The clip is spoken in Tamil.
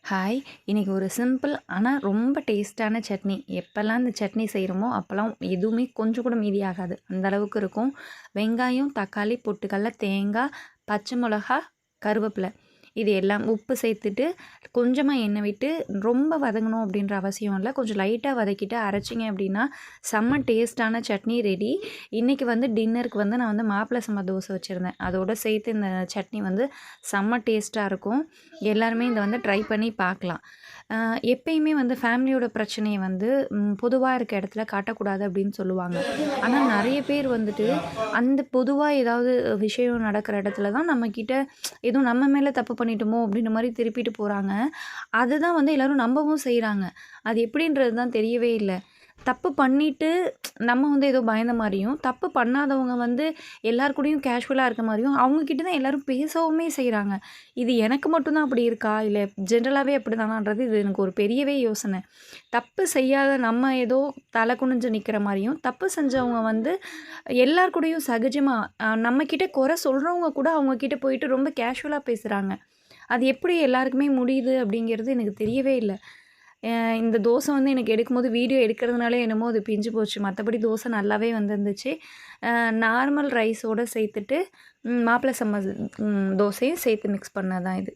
ஹாய்! இன்றைக்கி ஒரு சிம்பிள் ஆனால் ரொம்ப டேஸ்ட்டான சட்னி. எப்போல்லாம் இந்த சட்னி செய்கிறோமோ அப்போல்லாம் எதுவுமே கொஞ்சம் கூட மீதி ஆகாது. அந்த அளவுக்கு இருக்கும். வெங்காயம், தக்காளி, பொட்டுக்கடல, தேங்காய், பச்சை மிளகா, கருவேப்பிலை இது எல்லாம் உப்பு சேர்த்துட்டு கொஞ்சமாக எண்ணெய் விட்டு ரொம்ப வதங்கணும் அப்படின்ற அவசியம் இல்லை. கொஞ்சம் லைட்டாக வதக்கிட்டு அரைச்சிங்க அப்படின்னா செம்ம டேஸ்ட்டான சட்னி ரெடி. இன்றைக்கி டின்னருக்கு நான் மாப்பிளை சம்பா தோசை வச்சுருந்தேன். அதோடு சேர்த்து இந்த சட்னி செம்ம டேஸ்ட்டாக இருக்கும். எல்லாருமே இதை ட்ரை பண்ணி பார்க்கலாம். எப்பயுமே ஃபேமிலியோட பிரச்சனையை பொதுவாக இருக்க இடத்துல காட்டக்கூடாது அப்படின்னு சொல்லுவாங்க. ஆனால் நிறைய பேர் அந்த பொதுவாக ஏதாவது விஷயம் நடக்கிற இடத்துல தான் நம்மக்கிட்ட எதுவும் நம்ம மேலே தப்பு பண்ணிட்டோமோ அப்படின்ற மாதிரி திருப்பிட்டு போகிறாங்க. அதுதான் எல்லோரும் நம்பவும் செய்கிறாங்க. அது எப்படின்றது தான் தெரியவே இல்லை. தப்பு பண்ணிவிட்டு நம்ம ஏதோ பயந்த மாதிரியும், தப்பு பண்ணாதவங்க எல்லார் கூடயும் கேஷுவலாக இருக்க மாதிரியும் அவங்கக்கிட்ட தான் எல்லோரும் பேசவுமே செய்கிறாங்க. இது எனக்கு மட்டும்தான் அப்படி இருக்கா? இல்லை ஜென்ரலாகவே அப்படி தானான்றது இது எனக்கு ஒரு பெரியவே யோசனை. தப்பு செய்யாத நம்ம ஏதோ தலை குனிஞ்சு நிற்கிற மாதிரியும், தப்பு செஞ்சவங்க எல்லார் கூடயும் சகஜமாக நம்மக்கிட்ட குறை சொல்கிறவங்க கூட அவங்கக்கிட்ட போயிட்டு ரொம்ப கேஷுவலாக பேசுகிறாங்க. அது எப்படி எல்லாருக்குமே முடியுது அப்படிங்கிறது எனக்கு தெரியவே இல்லை. இந்த தோசை எனக்கு எடுக்கும்போது வீடியோ எடுக்கிறதுனாலே என்னமோ அது பிஞ்சு போச்சு. மற்றபடி தோசை நல்லாவே வந்துருந்துச்சு. நார்மல் ரைஸோடு சேர்த்துட்டு மாப்பிளை சம்பா தோசையும் சேர்த்து மிக்ஸ் பண்ணது தான் இது.